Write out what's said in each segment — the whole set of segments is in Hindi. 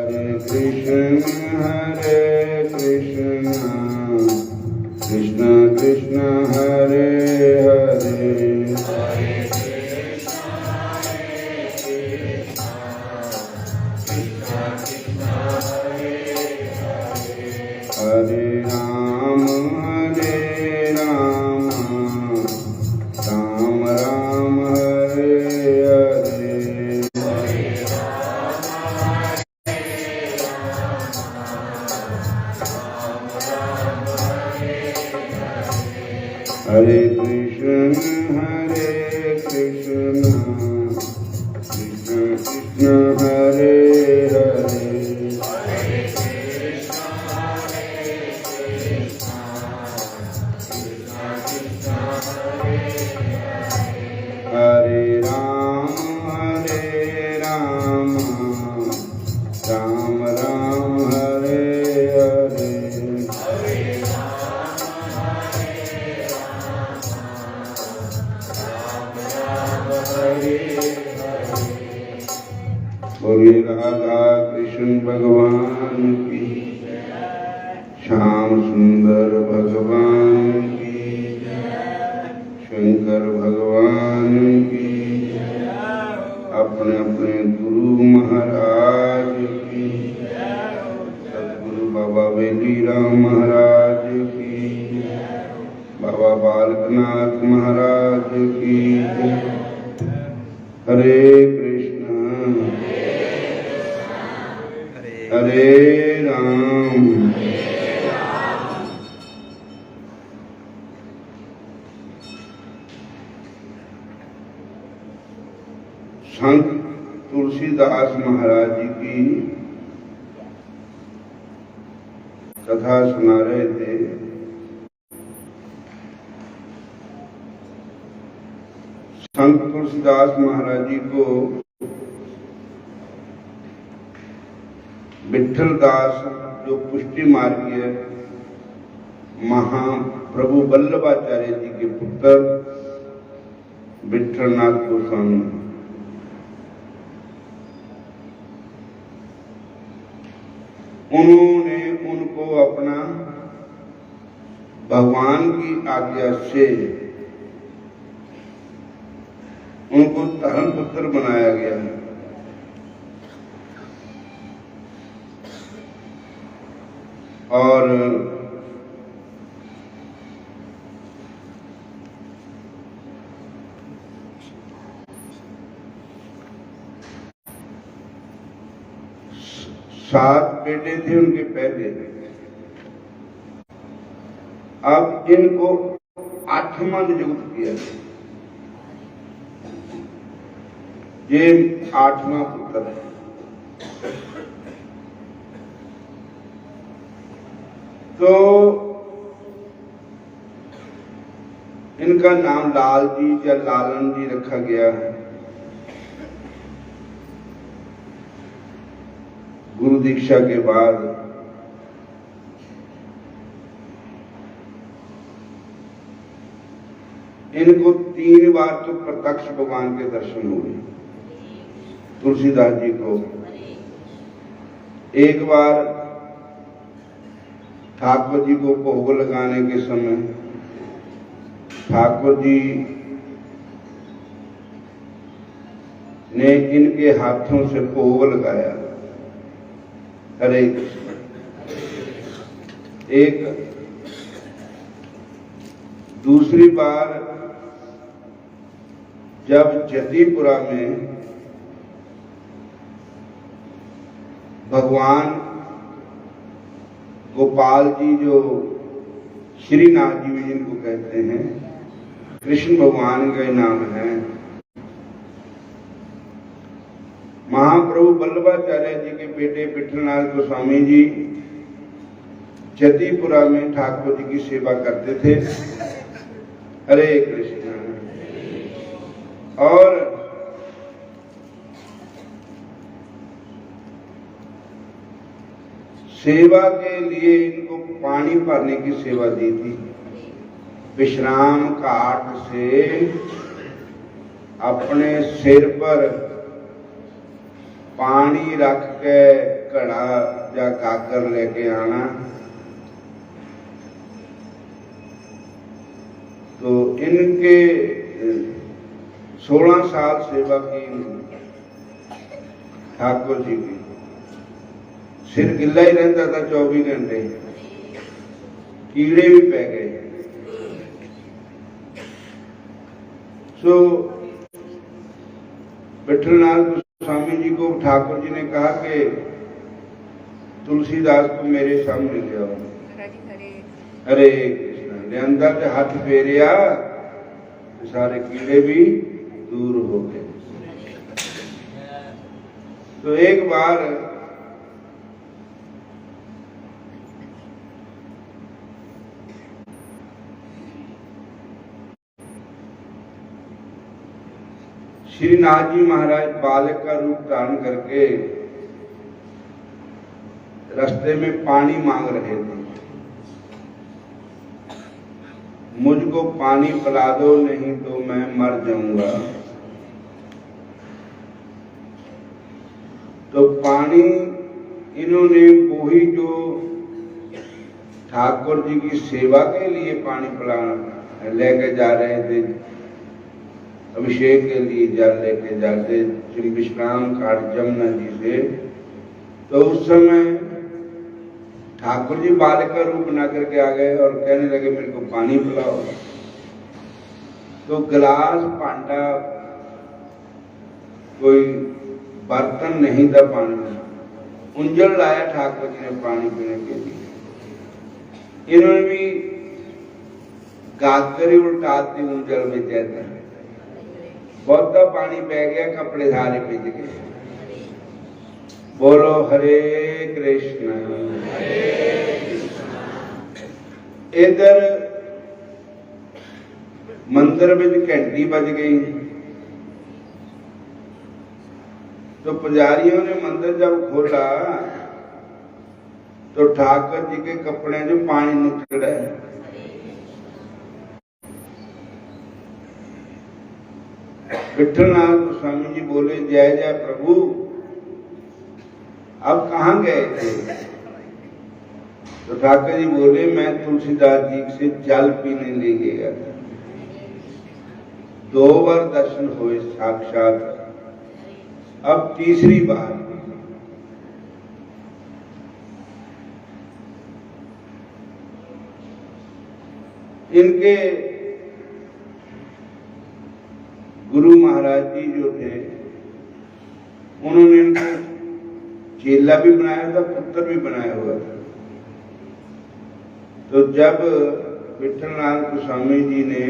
Hare Krishna Krishna Krishna Hare Hare Hare Ram Ram Ram Hare Hare बोलिए राधा कृष्ण भगवान की, श्याम सुंदर भगवान की, शंकर भगवान की, अपने अपने गुरु महाराज की, सतगुरु बाबा बेली राम महाराज की, बाबा बालकनाथ महाराज की। हरे कृष्ण हरे राम संत तुलसीदास महाराज जी की कथा सुना रहे थे। संत तुलसीदास महाराज जी को विठल दास जो पुष्टि मार्गीय महाप्रभु वल्लभाचार्य जी के पुत्र विठलनाथ गोस्वामी, उन्होंने उनको अपना भगवान की आज्ञा से उनको धर्म पुत्र बनाया गया। और सात बेटे थे उनके पहले, अब इनको 8वां नियुक्त किया। ये 8वां पुत्र है। तो इनका नाम लाल जी या लालन जी रखा गया है। गुरु दीक्षा के बाद इनको 3 बार तो प्रत्यक्ष भगवान के दर्शन हुए। तुलसीदास जी को एक बार ठाकुर जी को भोग लगाने के समय ठाकुर जी ने इनके हाथों से भोग लगाया। हरे कृष्ण। एक दूसरी बार जब जतीपुरा में भगवान गोपाल जी जो श्रीनाथ जी भी जिनको कहते हैं, कृष्ण भगवान का नाम है, महाप्रभु वल्लभाचार्य जी के बेटे विठलनाथ गोस्वामी जी जतीपुरा में ठाकुर जी की सेवा करते थे। हरे कृष्ण। और सेवा के लिए इनको पानी भरने की सेवा दी थी। विश्राम घाट से अपने सिर पर पानी रख के घड़ा या गागर लेके आना। तो इनके 16 साल सेवा की ठाकुर जी की। सिर गिला ही रहता था 24 घंटे, कीड़े भी पै गए। सो विठलनाथ गोस्वामी जी को ठाकुर जी ने कहा कि तुलसीदास को मेरे सामने ले आओ। हरे कृष्ण ने अंदर से हाथ फेरिया, सारे कीड़े भी दूर हो गए। तो एक बार श्री नाथ जी महाराज बालक का रूप धारण करके रास्ते में पानी मांग रहे थे। मुझको पानी पिला दो, नहीं तो मैं मर जाऊंगा। तो पानी इन्होंने वही जो ठाकुर जी की सेवा के लिए पानी पिलाना लेके जा रहे थे, अभिषेक के लिए जल लेके जाते श्री विश्राम घाट जमुना जी से। तो उस समय ठाकुर जी बालक का रूप बना करके आ गए और कहने लगे मेरे को पानी पिलाओ। तो गिलास भांडा कोई बर्तन नहीं था पानी में, उंजल लाया ठाकुर जी ने पानी पीने के लिए। इन्होंने भी गागरी उल्टाती उंजल में जाता है, बहुत पानी बह गया, कपड़े सारे भीग गए। बोलो हरे कृष्ण। इधर मंदिर में घंटी बज गई। तो पुजारियों ने मंदिर जब खोला तो ठाकुर जी के कपड़े जो पानी निकला है। विठलनाथ गोस्वामी जी बोले जय जय प्रभु, अब कहाँ गए थे? तो ठाकुर जी बोले मैं तुलसीदास जी से जल पीने ले गया था। 2 बार दर्शन हुए साक्षात, अब तीसरी बार। इनके गुरु महाराज जी जो थे उन्होंने इनको चेला भी बनाया था, पुत्र भी बनाया हुआ था। तो जब विठलनाथ गोस्वामी जी ने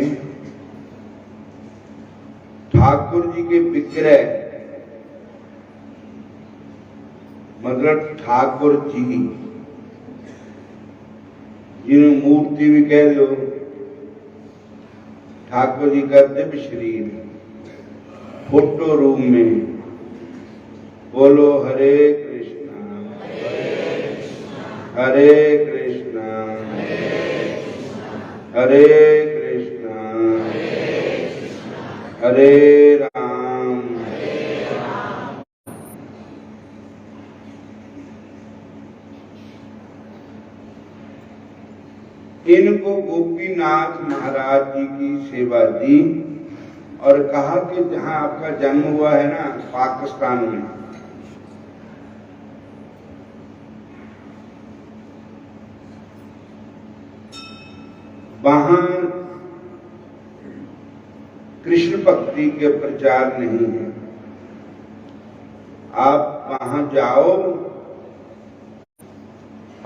ठाकुर जी के विग्रह, मतलब ठाकुर जी जिन्हें मूर्ति भी कह दो, ठाकुर जी का दिव्य शरीर फोटो रूम में, बोलो हरे कृष्णा हरे कृष्णा हरे कृष्णा हरे राम। इनको गोपीनाथ महाराज जी की सेवा दी और कहा कि जहां आपका जन्म हुआ है ना, पाकिस्तान में, वहां कृष्ण भक्ति के प्रचार नहीं है। आप वहां जाओ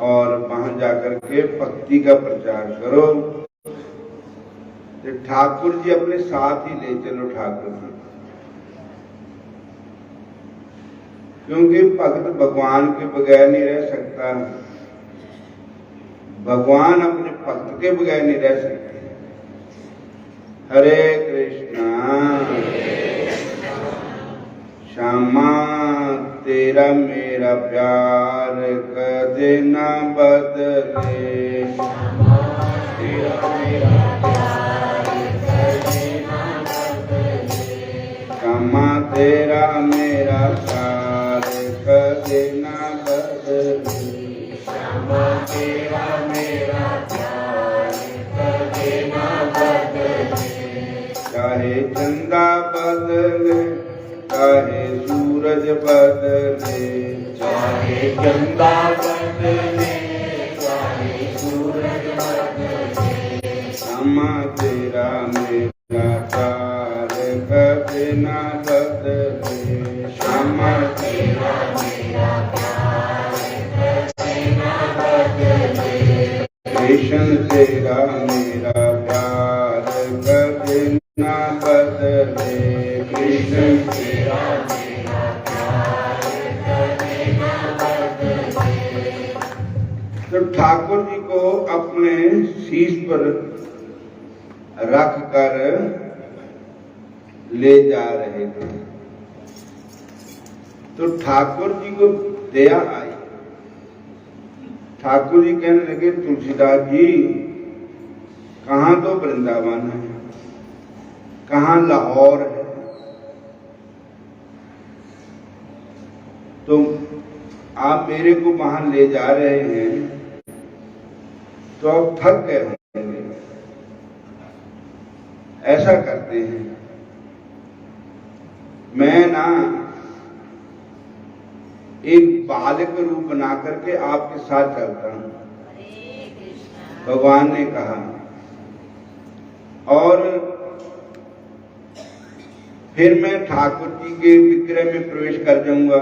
और वहां जाकर के भक्ति का प्रचार करो। तो ठाकुर जी अपने साथ ही ले चलो ठाकुर जी, क्योंकि भक्त भगवान के बगैर नहीं रह सकता, भगवान अपने भक्त के बगैर नहीं रह सकते। हरे कृष्णा। श्यामा तेरा मेरा प्यार कदे ना बदले, तेरा मेरा प्यार कदे ना बदले, श्यामा तेरा मेरा प्यार कदे ना बदले, श्यामा तेरा मेरा प्यार कभी न बदले। चाहे चंदा बदले, चाहे सूरज बदले, चाहे चंदा बदले, चाहे सूरज बदले। श्यामा तेरा मेरा प्यार कभी न बदले, श्यामा तेरा मेरा प्यार कभी न बदले। कृष्ण तेरा मेरा प्यार कभी न बदले, कृष्ण तेरा मेरा प्यार कभी न बदले। तो ठाकुर जी को अपने शीश पर रख कर ले जा रहे थे, तो ठाकुर जी को दया आई। ठाकुर जी कहने लगे, तुलसीदास जी कहाँ तो वृंदावन है, कहाँ लाहौर है, तो आप मेरे को वहां ले जा रहे हैं तो आप थक गए होंगे। ऐसा करते हैं, मैं ना एक बालक रूप बना करके आपके साथ चलता हूं, भगवान ने कहा, और फिर मैं ठाकुर जी के विग्रह में प्रवेश कर जाऊंगा।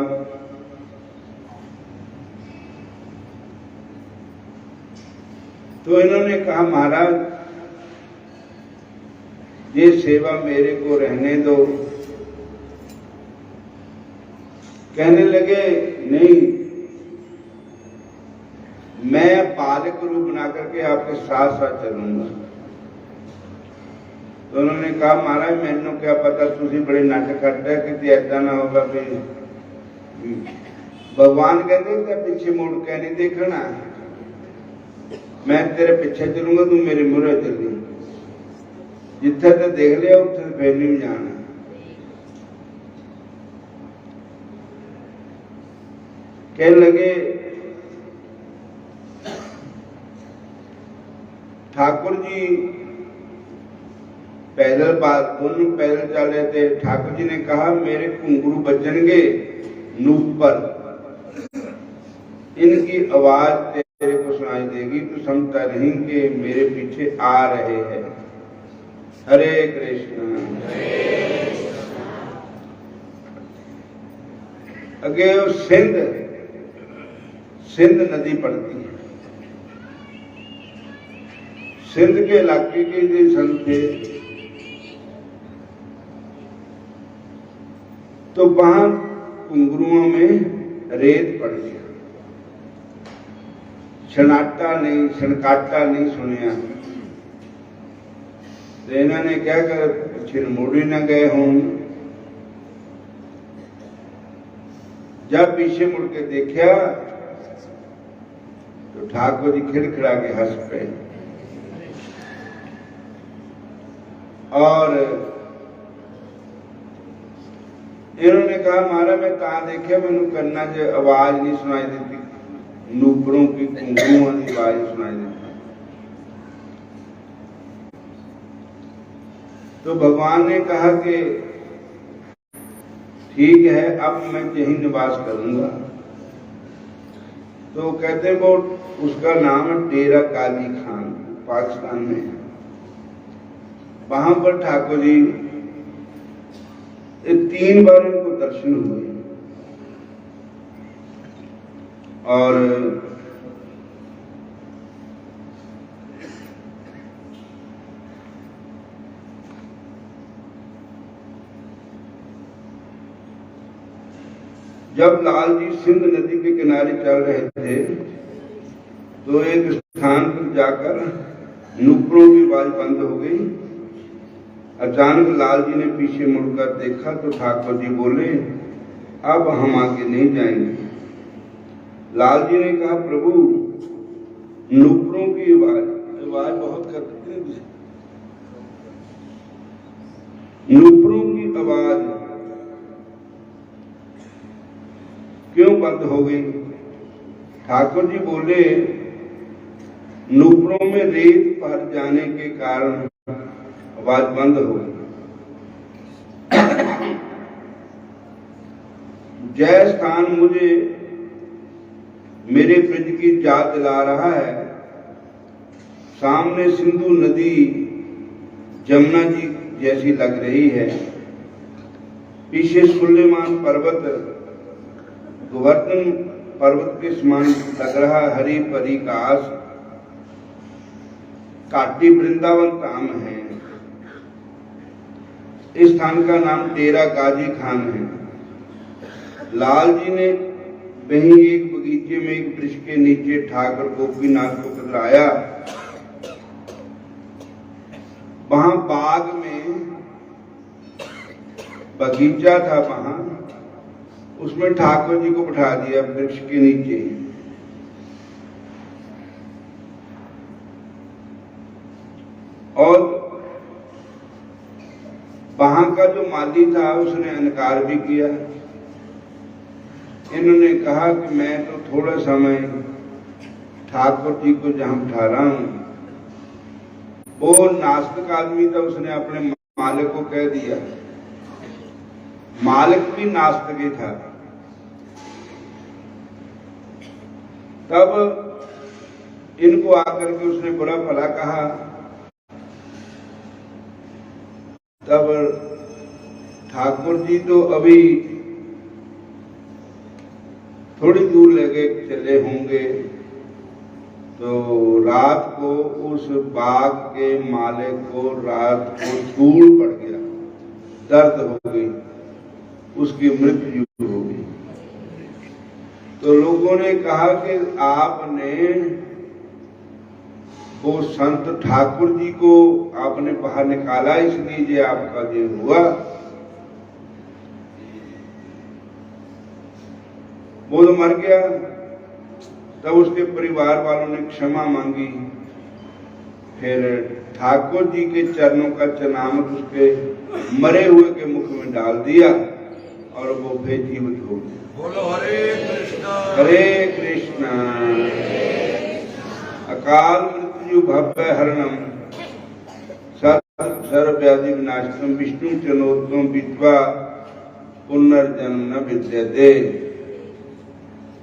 तो इन्होंने कहा, महाराज ये सेवा मेरे को रहने दो। कहने लगे, नहीं, मैं बालक रूप बना करके आपके साथ साथ चलूंगा। तो उन्होंने कहा, महाराज मैंने क्या पता, तुझे बड़े नाटक करता है कि ऐसा ना होगा। भगवान कहते पीछे मुड़ के नहीं देखना, मैं तेरे पीछे चलूंगा, तू मेरे मुरे चली, जिथे तो देख लिया उसे फिर नहीं जाना। कहने लगे, ठाकुर जी पैदल दोनों पैदल चल रहे थे। ठाकुर जी ने कहा, मेरे घुंघरू बजनगे नूप पर, इनकी आवाज तेरे को सुनाई देगी, तो समझता नहीं कि मेरे पीछे आ रहे हैं। हरे कृष्ण। अगे वो सिंध नदी पड़ती है। सिंध के इलाके के जो संत थे, तो वहां घुंघरुओं में रेत पड़ गया, छनकाटा नहीं सुनिया। तो इन्होंने क्या कर, पीछे मुड़ी न गए हों। जब पीछे मुड़ के देखा तो ठाकुर जी खिड़खिड़ा के हंस पे, और इन्होंने कहा, महाराज मैं कहा देखा, मैनू करना च आवाज नहीं सुनाई देती, नूपरों की घुंघरुओं की आवाज सुनाई देती। तो भगवान ने कहा कि ठीक है, अब मैं यहीं निवास करूंगा। तो कहते वो उसका नाम है डेरा काली खान, पाकिस्तान में है। वहां पर ठाकुर जी 3 बार उनको दर्शन हुए, और जब लाल जी सिंध नदी के किनारे चल रहे थे, तो एक स्थान पर जाकर नुपुरों की आवाज बंद हो गई। अचानक लाल जी ने पीछे मुड़कर देखा तो ठाकुर जी बोले, अब हम आगे नहीं जाएंगे। लाल जी ने कहा, प्रभु नुपुरों की आवाज बहुत करते हैं, नुपुरों की आवाज क्यों बंद हो गई? ठाकुर जी बोले, नूपुरों में रेत भर जाने के कारण आवाज बंद हो गई। जय स्थान मुझे मेरे ब्रज की याद दिला रहा है। सामने सिंधु नदी जमुना जी जैसी लग रही है, पीछे सुलेमान पर्वत गोवर्धन पर्वत के समान लग रहा हरी परी घास, काटी वृंदावन धाम है। इस स्थान का नाम डेरा गाजी खान है। लाल जी ने वहीं एक बगीचे में एक वृक्ष के नीचे ठाकुर गोपीनाथ को बुलाया। वहां बाग में बगीचा था, वहां उसमें ठाकुर जी को बिठा दिया वृक्ष के नीचे। और वहां का जो माली था उसने इनकार भी किया। इन्होंने कहा कि मैं तो थोड़ा समय ठाकुर जी को जहां बिठा रहा हूं, वो नास्तिक आदमी था, उसने अपने मालिक को कह दिया। मालिक भी नास्तिक ही था। तब इनको आकर के उसने बुरा भला कहा। तब ठाकुर जी तो अभी थोड़ी दूर लगे चले होंगे, तो रात को उस बाग के मालिक को रात को धूल पड़ गया, दर्द हो गई, उसकी मृत्यु हो गई। तो लोगों ने कहा कि आपने वो संत ठाकुर जी को आपने बाहर निकाला, इसलिए ये आपका ये हुआ। वो तो मर गया। तब उसके परिवार वालों ने क्षमा मांगी। फिर ठाकुर जी के चरणों का चनामृत उसके मरे हुए के मुख में डाल दिया और वो फिर जीवित हो गया। बोलो हरे कृष्णा हरे कृष्णा। अकाल मृत्यु भव्य हरणम सर्वव्याधि विनाशनम विष्णु चनोत्तम विद्वा पुनर्जन्म न विद्यते।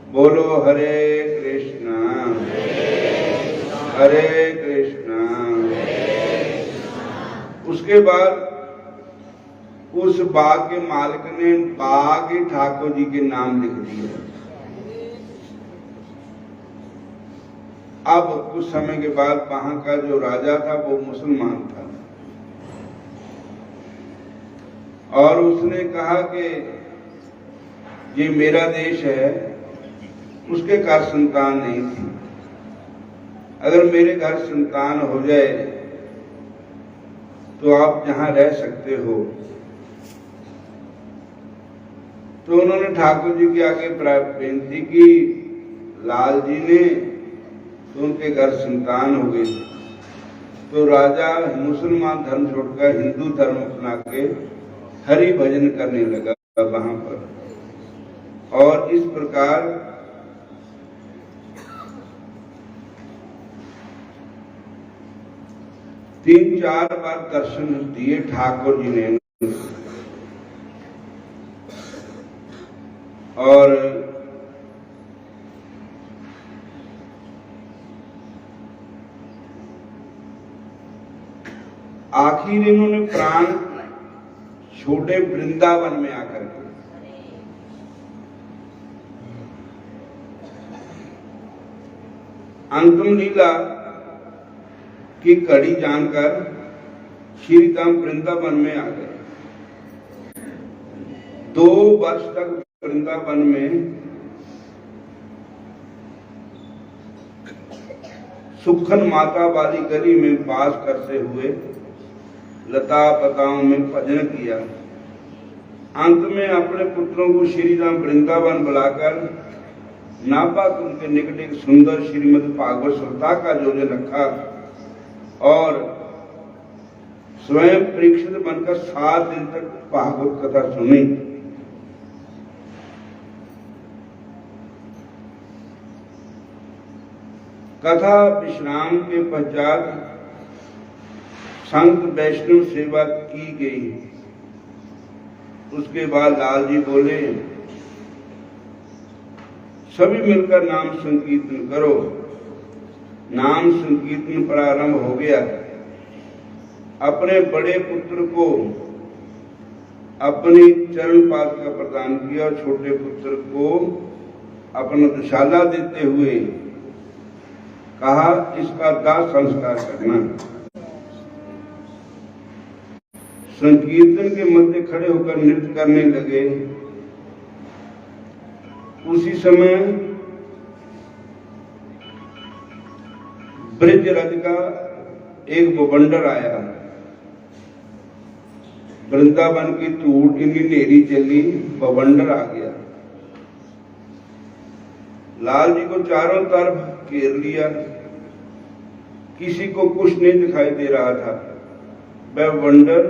बोलो हरे कृष्णा हरे कृष्णा। उसके बाद उस बाग के मालिक ने बाग ही ठाकुर जी के नाम लिख दिया। अब कुछ समय के बाद वहां का जो राजा था वो मुसलमान था और उसने कहा कि ये मेरा देश है। उसके घर संतान नहीं थी। अगर मेरे घर संतान हो जाए तो आप जहां रह सकते हो। तो उन्होंने ठाकुर जी के आगे बेनती की। लाल जी ने तो उनके घर संतान हो गई। तो राजा मुसलमान धर्म छोड़कर हिंदू धर्म अपना के हरि भजन करने लगा वहां पर। और इस प्रकार तीन चार बार दर्शन दिए ठाकुर जी ने। और आखिर इन्होंने प्राण छोटे वृंदावन में आकर के। अंतिम लीला की कड़ी जानकर श्री राम वृंदावन में आ गए। 2 वर्ष तक वृंदावन में सुखन माता वाली गली में वास करते हुए लता पताओं में भजन किया। अंत में अपने पुत्रों को श्री राम वृंदावन बुलाकर नापाक उनके निकट एक सुंदर श्रीमद् भागवत सप्ताह का आयोजन रखा और स्वयं परीक्षित बनकर 7 दिन तक भागवत कथा सुनी। कथा विश्राम के पश्चात संत वैष्णव सेवा की गई। उसके बाद लाल जी बोले, सभी मिलकर नाम संकीर्तन करो। नाम संकीर्तन प्रारंभ हो गया। अपने बड़े पुत्र को अपनी चरण पादुका प्रदान किया और छोटे पुत्र को अपना दुशाला देते हुए कहा, इसका दाह संस्कार करना। संकीर्तन के मध्य खड़े होकर नृत्य करने लगे। उसी समय ब्रज रथ का एक बवंडर आया। वृंदावन की धूल इतनी नेरी चली, बवंडर आ गया। लाल जी को चारों तरफ घेर लिया। किसी को कुछ नहीं दिखाई दे रहा था। वह बवंडर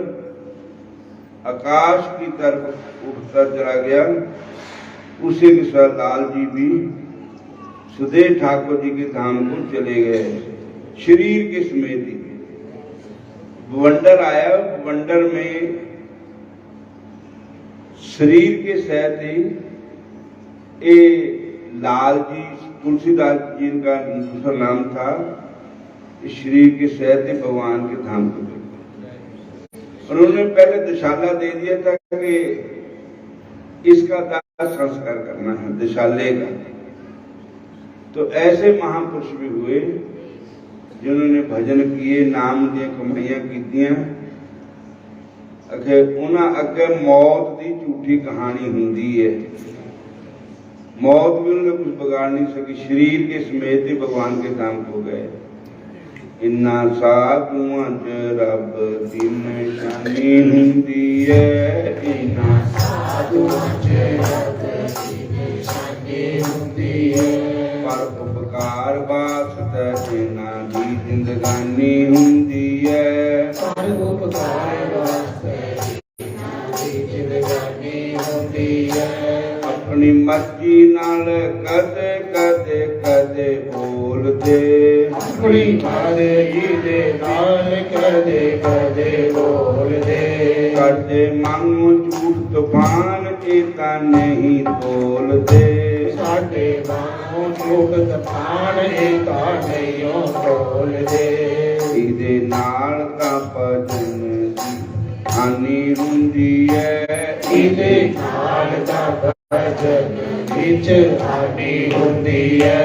आकाश की तरफ उठता चला गया। उसी के साथ लाल जी भी सुदेव ठाकुर जी के धाम को चले गए, शरीर के समेत ही। बवंडर आया। बवंडर में शरीर के सहित ही लाल जी, तुलसीदास जी का दूसरा नाम था। इस शरीर के सहित ही भगवान के धाम को चले। उन्होंने पहले दुशाला दे दिया था कि इसका दाह संस्कार करना है, दुशाले का। तो ऐसे महापुरुष भी हुए जिन्होंने भजन किए, नाम दिए, कमाइयां कीतियां। उन्हां अगे मौत की झूठी कहानी हुंदी है। मौत भी उन्होंने कुछ बिगाड़ नहीं सकी। शरीर के समेत ही भगवान के धाम को गए। इन्ना साधुआं च रब दी निशानी हुंदी है। इन्ना साधुआं च रब दी निशानी हुंदी है। पर उपकार वास्ते जिन्हां दी जिंदगानी हुंदी है। पर उपकार वास्ते जिन्हां दी जिंदगानी हुंदी है। अपनी मर्जी नाल कदे कदे कदे बोल दे। अपनी मर्जी दे नाल कदे कदे बोल दे। कदे मांगो झूठ तूफान एता नहीं तोल दे। साडे मांगो झूठ तूफान एता नहीं तोल दे। इदे नाल ता भजन दी हानि हुंदी है। इदे नाल ता भजन विच हानि हुंदी है।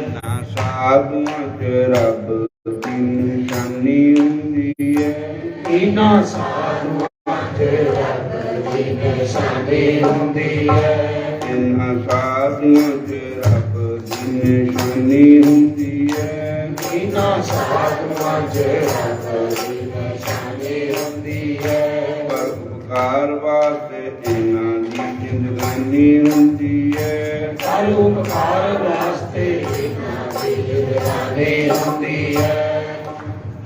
ना साधुआं च रब दी निशानी हुंदी है। इना साधुआं च रब दी निशानी हुंदी है। इना साधुआं च रब दी निशानी हुंदी है। इना साधुआं च रब दी निशानी हुंदी है। पर उपकार वास्ते इना दी जिंदगानी हुंदी है। पर उपकार वास्ते इना दी जिंदगानी हुंदी है।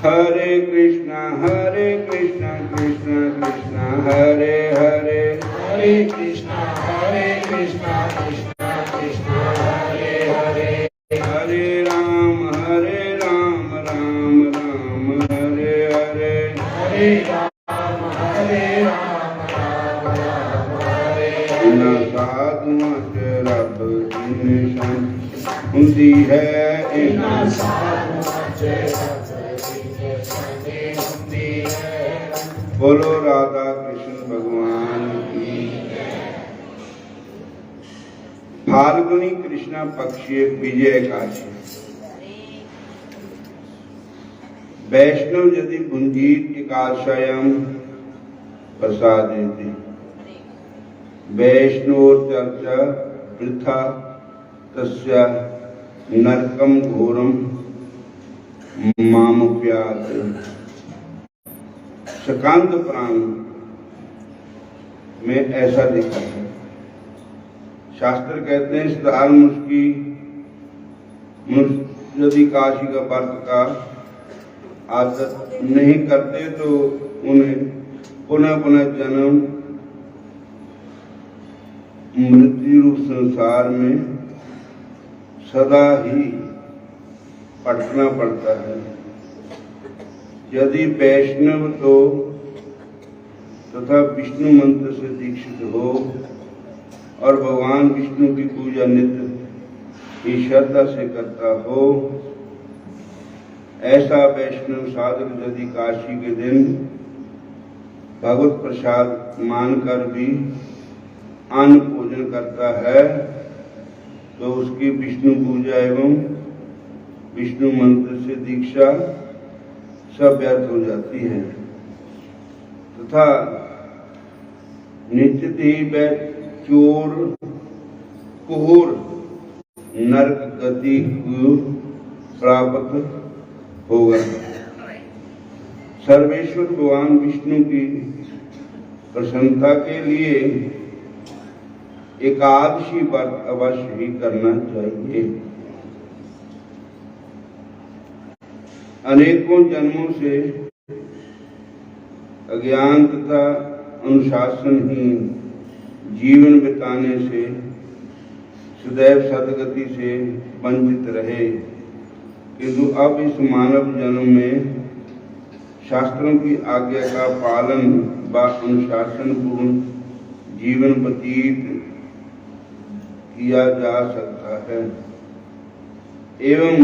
हरे कृष्णा कृष्णा कृष्णा हरे हरे। हरे कृष्णा कृष्णा कृष्णा हरे हरे। हरे राम राम राम हरे हरे। हरे राम राम हरे। इन्हां साधुआं च रब दी निशानी हुंदी है। इन्हां साधुआं च रब दी निशानी हुंदी है। बोलो राधा कृष्ण भगवान की। फाल्गुनी कृष्णा पक्षीय विजय एकादशी। वैष्णव यदि भुंजीत एकादशायां प्रसादेति। वैष्णव चर्चा वृथा तस्य नरकम घोरम मामुप्यात। सकांत पुराण में ऐसा लिखा है। शास्त्र कहते हैं साधारण मनुष्य यदि काशी का व्रत का आदत नहीं करते तो उन्हें पुनः पुनः जन्म मृत्यु रूप संसार में सदा ही पढ़ना पड़ता है। यदि वैष्णव तो तथा विष्णु मंत्र से दीक्षित हो और भगवान विष्णु की पूजा नित्य की श्रद्धा से करता हो, ऐसा वैष्णव साधक यदि काशी के दिन भगवत प्रसाद मानकर भी अन्न भोजन करता है तो उसकी विष्णु पूजा एवं विष्णु मंत्र से दीक्षा सब व्यर्थ हो जाती है तथा निश्चित ही वह चोर कुहूर नरक गति को प्राप्त होगा। सर्वेश्वर भगवान विष्णु की प्रसन्नता के लिए एकादशी व्रत अवश्य ही करना चाहिए। अनेकों जन्मों से अज्ञान तथा अनुशासनहीन जीवन बिताने से सदैव सदगति से वंचित रहे, किंतु अब इस मानव जन्म में शास्त्रों की आज्ञा का पालन व अनुशासन पूर्ण जीवन व्यतीत किया जा सकता है एवं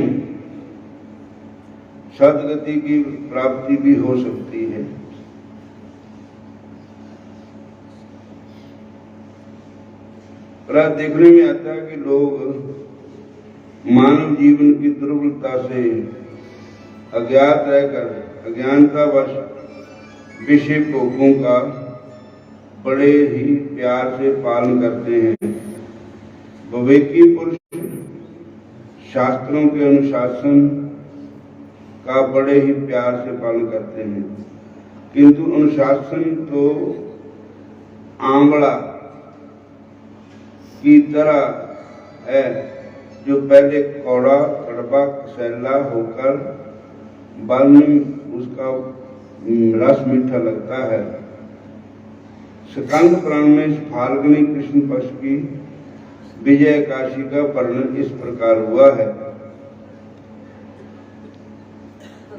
सदगति की प्राप्ति भी हो सकती है। पर देखने में आता है कि लोग मानव जीवन की दुर्बलता से अज्ञात रहकर अज्ञानतावश विषय भोगों का बड़े ही प्यार से पालन करते हैं। विवेकी पुरुष शास्त्रों के अनुशासन का बड़े ही प्यार से पालन करते हैं, किंतु अनुशासन तो आंवला की तरह है जो पहले कौड़ा कड़वा कसैला होकर बाद में उसका रस मीठा लगता है। स्कंद पुराण में फाल्गुनी कृष्ण पक्ष की विजय एकादशी का वर्णन इस प्रकार हुआ है।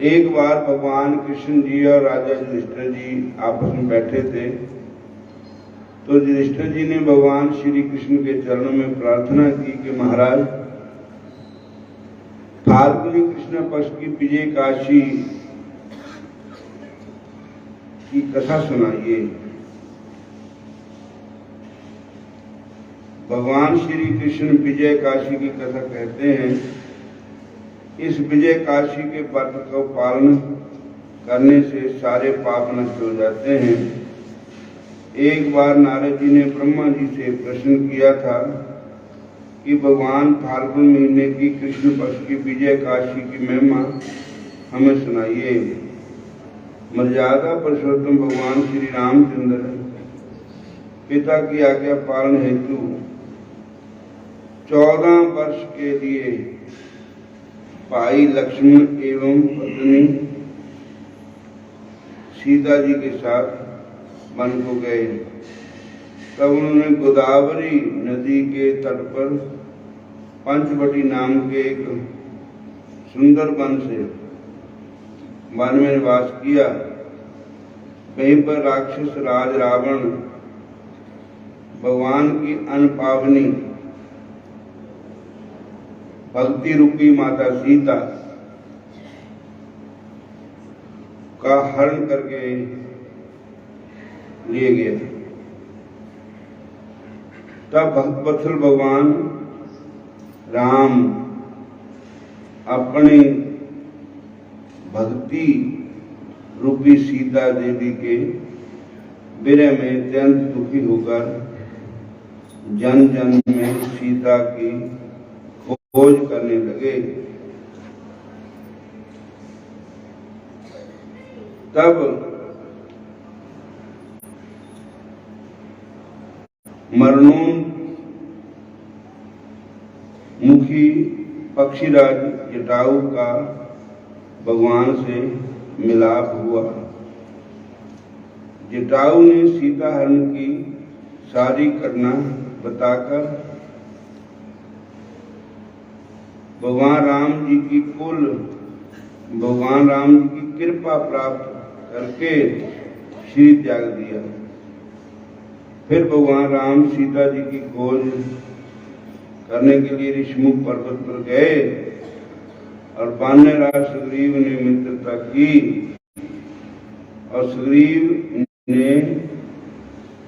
एक बार भगवान कृष्ण जी और राजा युधिष्ठिर जी आपस में बैठे थे, तो युधिष्ठिर जी ने भगवान श्री कृष्ण के चरणों में प्रार्थना की कि महाराज, फाल्गुनी कृष्ण पक्ष की विजय एकादशी की कथा सुनाइए। भगवान श्री कृष्ण विजय एकादशी की कथा कहते हैं, इस विजय एकादशी के व्रत का पालन करने से सारे पाप नष्ट हो जाते हैं। एक बार नारद जी ने ब्रह्मा जी से प्रश्न किया था कि भगवान फाल्गुन महीने की कृष्ण पक्ष की विजय एकादशी की महिमा हमें सुनाइए। मर्यादा पुरुषोत्तम भगवान श्री रामचंद्र पिता की आज्ञा पालन हेतु 14 वर्ष के लिए भाई लक्ष्मण एवं पत्नी सीता जी के साथ वन को गए। तब उन्होंने गोदावरी नदी के तट पर पंचवटी नाम के एक सुंदर वन में निवास किया। वहीं पर राक्षस राज रावण भगवान की अनपावनी भक्ति रूपी माता सीता का हरण करके लिए गया। तब भक्तवत्सल भगवान राम अपनी भक्ति रूपी सीता देवी के विरह में अत्यंत दुखी होकर जन जन में सीता की खोज करने लगे। तब मरणोन्मुखी पक्षीराज जटायु का भगवान से मिलाप हुआ। जटायु ने सीता हरण की सारी घटना बताकर भगवान राम जी की भगवान राम जी की कृपा प्राप्त करके श्री त्याग दिया। फिर भगवान राम सीता जी की खोज करने के लिए ऋषिमुख पर्वत पर गए और वानरराज सुग्रीव ने मित्रता की और सुग्रीव ने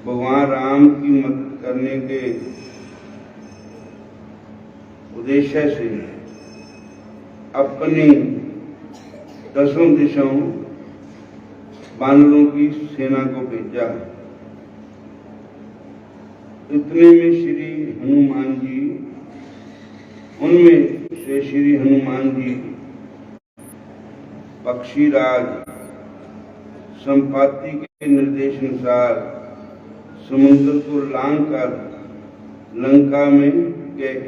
भगवान राम की मदद करने के उद्देश्य से अपनी 10 दिशाओं वानरों की सेना को भेजा। इतने में श्री हनुमान जी, उनमें से श्री हनुमान जी पक्षीराज संपाति के निर्देशानुसार समुद्र को लांघकर लंका में गए।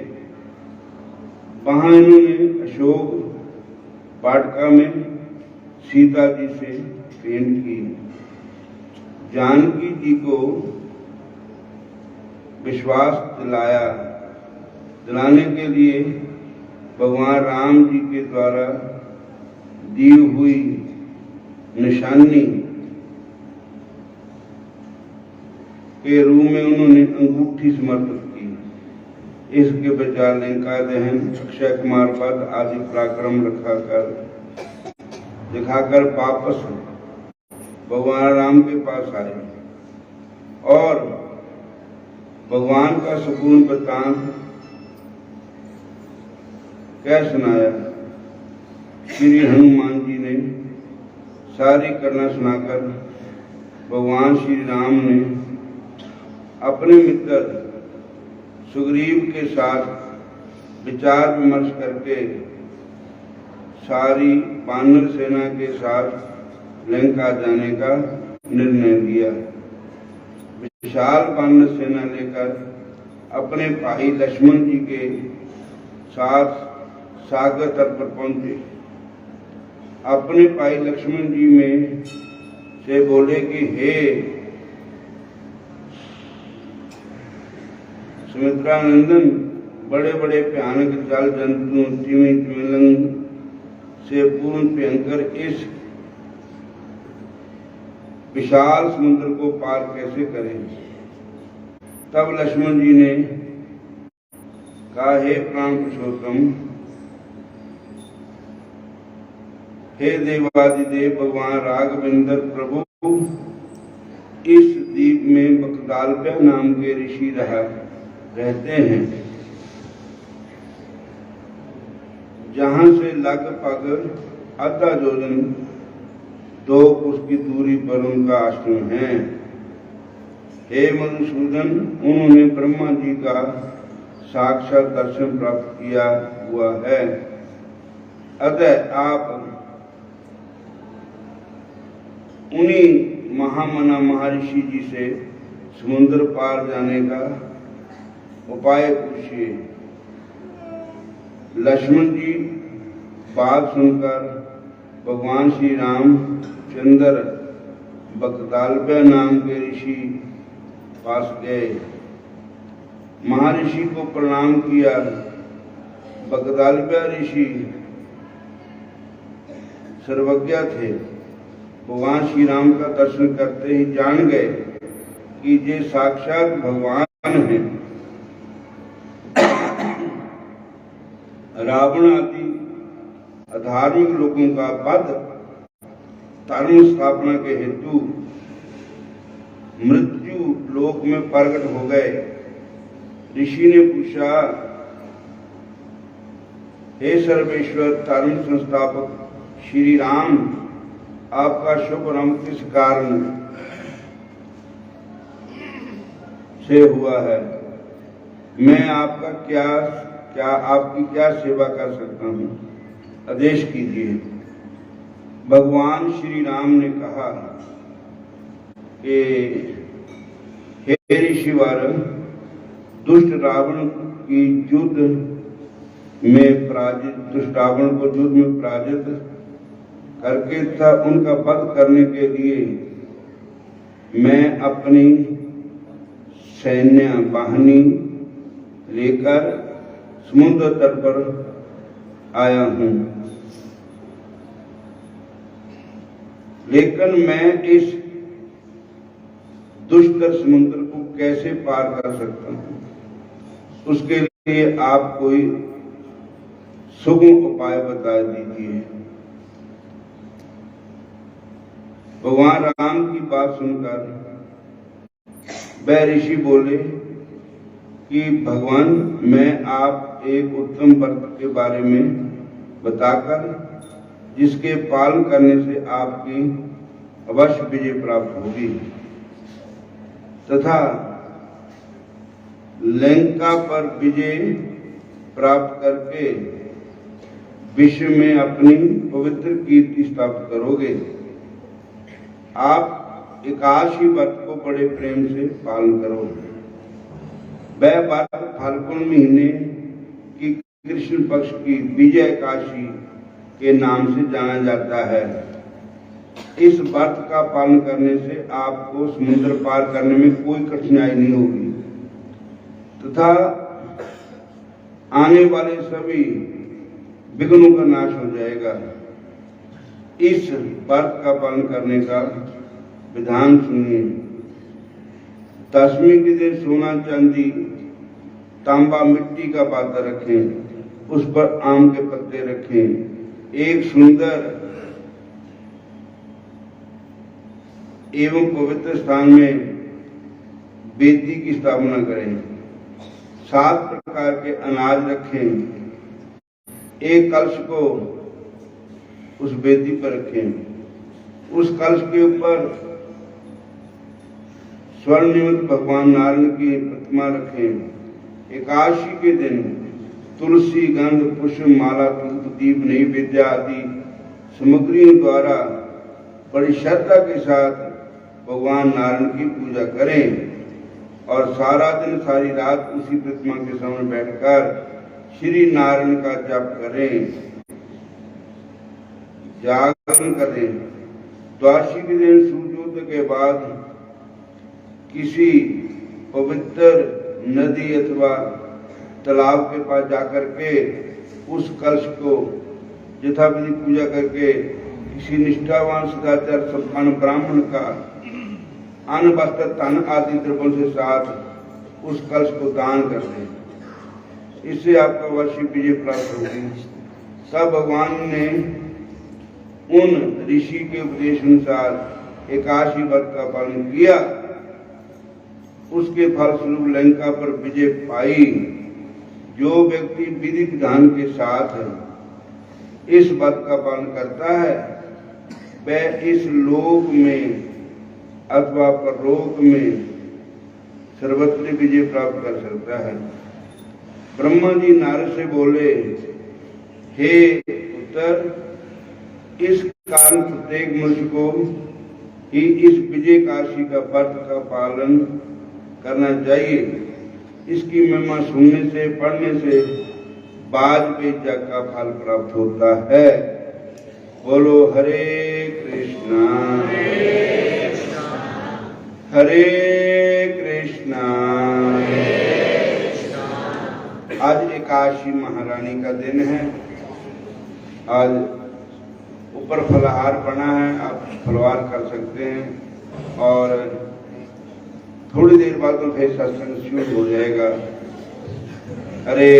वहां इन्होंने अशोक वाटिका में सीता जी से भेंट की। जानकी जी को विश्वास दिलाने के लिए भगवान राम जी के द्वारा दी हुई निशानी के रूप में उन्होंने अंगूठी समर्पित की। इसके बजाय लंका दहन, अक्षय कुमार पद आदि पराक्रम दिखाकर वापस भगवान राम के पास आए और भगवान का संपूर्ण वृत्तांत क्या सुनाया। श्री हनुमान जी ने सारी करना सुनाकर भगवान श्री राम ने अपने मित्र सुग्रीव के साथ विचार विमर्श करके सारी वानर सेना के साथ लंका जाने का निर्णय लिया। विशाल वानर सेना लेकर अपने भाई लक्ष्मण जी के साथ सागर तट पर पहुंचे। अपने भाई लक्ष्मण जी में से बोले कि हे सुमित्रा नंदन, बड़े बड़े भयानक जल जंतु तिमिंगल से पूर्ण भयंकर इस विशाल समुद्र को पार कैसे करें। तब लक्ष्मण जी ने कहा, हे प्राण पुरुषोत्तम, हे देवादिदेव भगवान राघवेंद्र प्रभु, इस द्वीप में बकदालप्य नाम के ऋषि रहते हैं, जहां से लगभग आधा योजन 2 कोस की दूरी पर उनका आश्रम है। हे मधुसूदन, उन्होंने ब्रह्मा जी का साक्षात दर्शन प्राप्त किया हुआ है। अतः आप उन्हीं महामना महर्षि जी से समुद्र पार जाने का उपाय पूछिए। लक्ष्मण जी बात सुनकर भगवान श्री राम चंद्र बकदालप्य नाम के ऋषि पास गए। महर्षि को प्रणाम किया। बकदालप्य ऋषि सर्वज्ञ थे। भगवान श्री राम का दर्शन करते ही जान गए कि ये साक्षात भगवान हैं। रावण आदि अधार्मिक लोगों का वध धर्म स्थापना के हेतु मृत्यु लोक में प्रकट हो गए। ऋषि ने पूछा, हे सर्वेश्वर धर्म संस्थापक श्री राम, आपका शुभ नाम किस कारण से हुआ है? मैं आपका क्या आपकी क्या सेवा कर सकता हूँ? आदेश कीजिए। भगवान श्री राम ने कहा कि हे ऋषिवर, दुष्ट रावण को युद्ध में पराजित करके तथा उनका वध करने के लिए मैं अपनी सैन्य वाहिनी लेकर समुद्र तट पर आया हूं, लेकिन मैं इस दुष्कर समुद्र को कैसे पार कर सकता हूं? उसके लिए आप कोई सुगम उपाय बता दीजिए। भगवान राम की बात सुनकर वह ऋषि बोले कि भगवान, मैं आप एक उत्तम व्रत के बारे में बताकर जिसके पालन करने से आपकी अवश्य विजय प्राप्त होगी तथा लंका पर विजय प्राप्त करके विश्व में अपनी पवित्र कीर्ति स्थापित करोगे। आप एकादशी व्रत को बड़े प्रेम से पालन करो। वह व्रत फाल्गुन महीने की कृष्ण पक्ष की विजय एकादशी के नाम से जाना जाता है। इस व्रत का पालन करने से आपको समुद्र पार करने में कोई कठिनाई नहीं होगी तथा आने वाले सभी विघ्नों का नाश हो जाएगा। इस व्रत का पालन करने का विधान सुनिए। दशमी के दिन सोना, चांदी, तांबा, मिट्टी का पात्र रखें, उस पर आम के पत्ते रखें। एक सुंदर एवं पवित्र स्थान में वेदी की स्थापना करें। 7 प्रकार के अनाज रखें। एक कलश को उस वेदी पर रखें। उस कलश के ऊपर स्वर्ण निर्मित भगवान नारायण की प्रतिमा रखें। एकादशी के दिन तुलसी, गंध, पुष्प, माला, धूप, दीप, नैवेद्य आदि सामग्रियों द्वारा बड़ी श्रद्धा के साथ भगवान नारायण की पूजा करें और सारा दिन सारी रात उसी प्रतिमा के सामने बैठकर श्री नारायण का जप करें, जागरण करें। द्वादशी के दिन सूर्योदय के बाद किसी पवित्र नदी अथवा तालाब के पास जाकर के उस कलश को यथाविधि पूजा करके किसी निष्ठावान सदाचार संपन्न ब्राह्मण का अन्न, वस्त्र, तन आदि द्रव्यों से साथ उस कलश को दान कर दें। इससे आपका अवश्य विजय प्राप्त होगी। तब भगवान ने उन ऋषि के उपदेश अनुसार एकादशी व्रत का पालन किया। उसके फलस्वरूप लंका पर विजय पाई। जो व्यक्ति विधि विधान के साथ इस व्रत का पालन करता है वह इस लोक में अथवा परलोक में सर्वत्र विजय प्राप्त कर सकता है। ब्रह्मा जी नारद से बोले, हे पुत्र, इस कारण प्रत्येक मनुष्य को ही इस विजय एकादशी का व्रत का पालन करना चाहिए। इसकी महिमा सुनने से, पढ़ने से वाजपेयी यज्ञ का फल प्राप्त होता है। बोलो हरे कृष्णा हरे कृष्णा। आज एकादशी महारानी का दिन है। आज ऊपर फलाहार बना है, आप फलहार कर सकते हैं और थोड़ी देर बाद तो फिर सत्संग शुरू हो जाएगा। हरे